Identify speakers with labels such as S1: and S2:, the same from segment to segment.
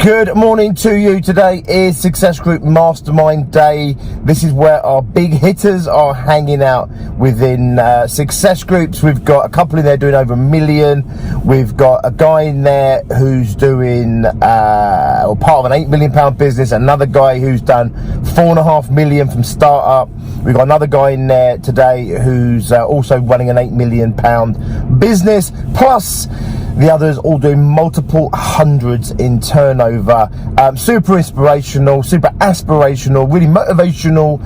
S1: Good morning to you. Today is Success Group Mastermind Day. This is where our big hitters are hanging out within Success Groups. We've got a couple in there doing over $1 million. We've got a guy in there who's doing or part of an £8 million business. Another guy who's done $4.5 million from startup. We've got another guy in there today who's also running an £8 million business. Plus the others all doing multiple hundreds in turnover. Super inspirational, super aspirational, really motivational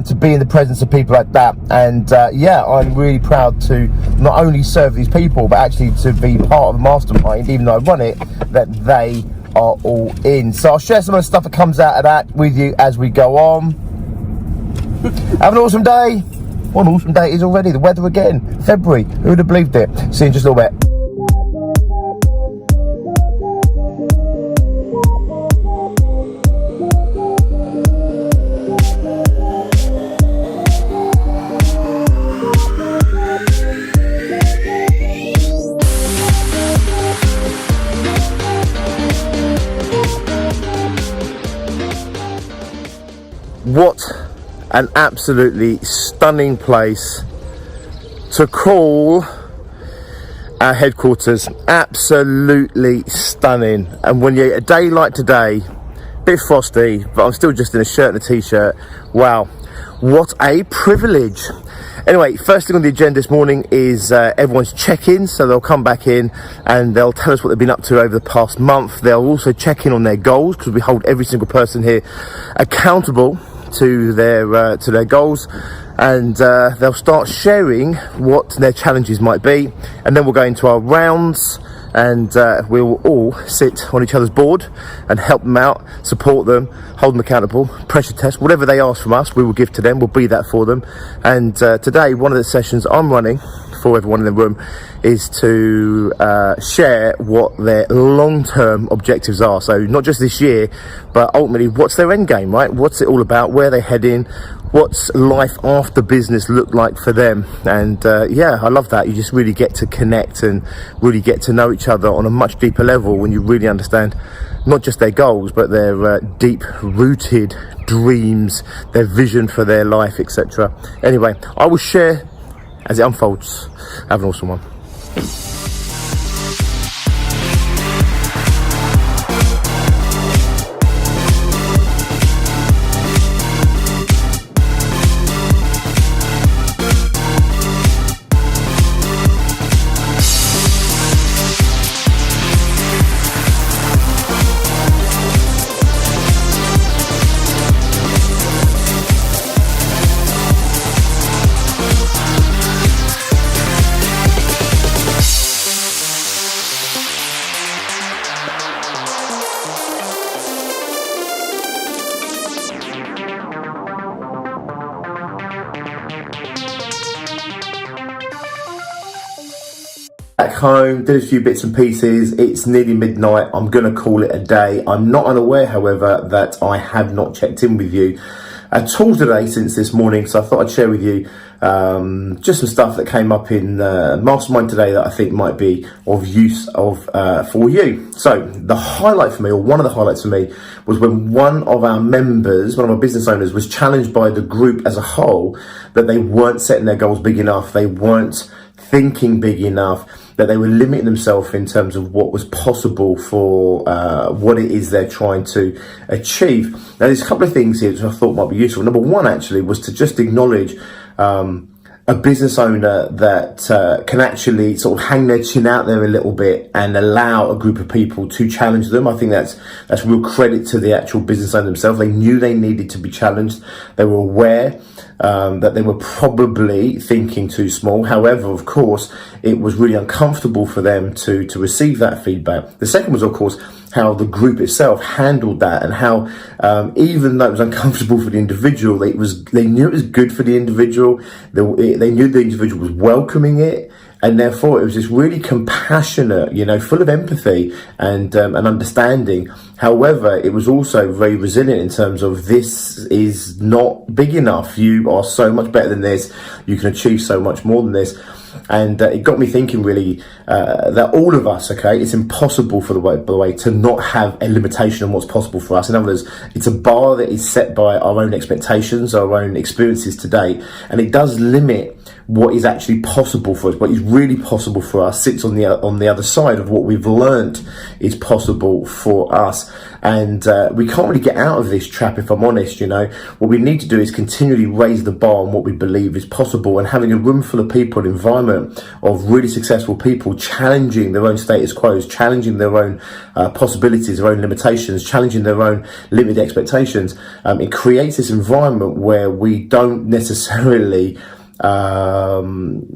S1: to be in the presence of people like that. And yeah, I'm really proud to not only serve these people, but actually to be part of a mastermind, even though I run it, that they are all in. So I'll share some of the stuff that comes out of that with you as we go on. Have an awesome day. What an awesome day it is already. The weather again, February. Who would have believed it? See you in just a little bit. What an absolutely stunning place to call our headquarters. Absolutely stunning. And when you a day like today, bit frosty, but I'm still just in a shirt and a t-shirt. Wow, what a privilege. Anyway, first thing on the agenda this morning is everyone's check-in. So they'll come back in and they'll tell us what they've been up to over the past month. They'll also check in on their goals, because we hold every single person here accountable to their goals, and they'll start sharing what their challenges might be, and then we'll go into our rounds, and we'll all sit on each other's board and help them out, support them, hold them accountable, pressure test, whatever they ask from us, we will give to them. We'll be that for them. And today, one of the sessions I'm running for everyone in the room is to share what their long-term objectives are. So not just this year, but ultimately what's their end game, right? What's it all about? Where they heading? What's life after business look like for them? And yeah, I love that. You just really get to connect and really get to know each other on a much deeper level when you really understand not just their goals, but their deep-rooted dreams, their vision for their life, etc. Anyway, I will share as it unfolds. Have an awesome one. Back home, did a few bits and pieces. It's nearly midnight. I'm gonna call it a day. I'm not unaware, however, that I have not checked in with you at all today since this morning, so I thought I'd share with you just some stuff that came up in Mastermind today that I think might be of use for you. So the highlight for me, or one of the highlights for me, was when one of our members, one of our business owners, was challenged by the group as a whole that they weren't setting their goals big enough, they weren't thinking big enough, that they were limiting themselves in terms of what was possible for what it is they're trying to achieve. Now, there's a couple of things here which I thought might be useful. Number one, actually, was to just acknowledge a business owner that can actually sort of hang their chin out there a little bit and allow a group of people to challenge them. I think that's real credit to the actual business owner themselves. They knew they needed to be challenged. They were aware that they were probably thinking too small. However, of course, it was really uncomfortable for them to receive that feedback. The second was, of course, how the group itself handled that, and how even though it was uncomfortable for the individual, they knew it was good for the individual. They knew the individual was welcoming it, And therefore it was just really compassionate, you know, full of empathy and understanding. However, it was also very resilient in terms of, this is not big enough. You are so much better than this. You can achieve so much more than this. And it got me thinking really that all of us, okay, it's impossible by the way, to not have a limitation on what's possible for us. In other words, it's a bar that is set by our own expectations, our own experiences to date, and it does limit what is actually possible for us. What is really possible for us sits on the other side of what we've learned is possible for us. And we can't really get out of this trap, if I'm honest. You know, what we need to do is continually raise the bar on what we believe is possible, and having a room full of people, an environment of really successful people challenging their own status quos, challenging their own possibilities, their own limitations, challenging their own limited expectations. It creates this environment where we don't necessarily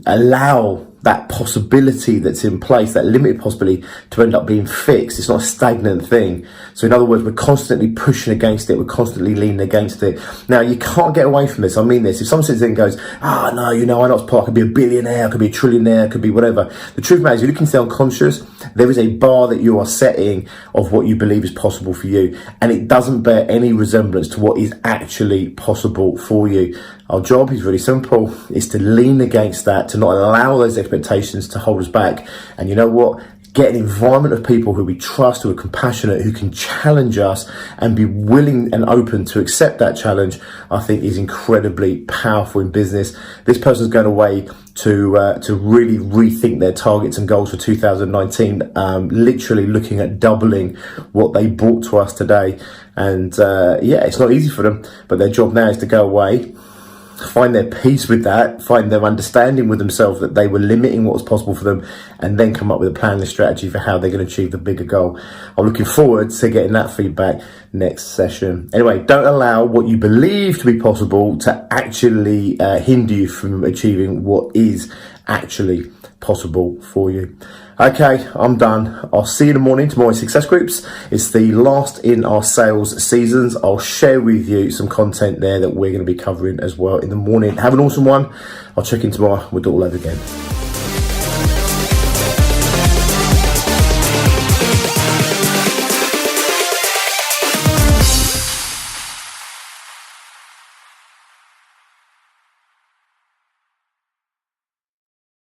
S1: allow that possibility that's in place, that limited possibility, to end up being fixed. It's not a stagnant thing. So in other words, we're constantly pushing against it. We're constantly leaning against it. Now, you can't get away from this. I mean this. If someone sits there and goes, no, you know, I know I could be a billionaire, I could be a trillionaire, I could be whatever. The truth matters, you're looking to the unconscious, there is a bar that you are setting of what you believe is possible for you. And it doesn't bear any resemblance to what is actually possible for you. Our job is really simple. It's to lean against that, to not allow those expectations to hold us back. And you know what? Get an environment of people who we trust, who are compassionate, who can challenge us and be willing and open to accept that challenge, I think is incredibly powerful in business. This person's going away to really rethink their targets and goals for 2019, literally looking at doubling what they brought to us today. And it's not easy for them, but their job now is to go away, find their peace with that, find their understanding with themselves that they were limiting what was possible for them, and then come up with a plan and a strategy for how they're going to achieve the bigger goal. I'm looking forward to getting that feedback next session. Anyway, don't allow what you believe to be possible to actually hinder you from achieving what is actually possible for you. Okay, I'm done. I'll see you in the morning. Tomorrow's Success Groups. It's the last in our sales seasons. I'll share with you some content there that we're going to be covering as well in the morning. Have an awesome one. I'll check in tomorrow. We'll do it all over again.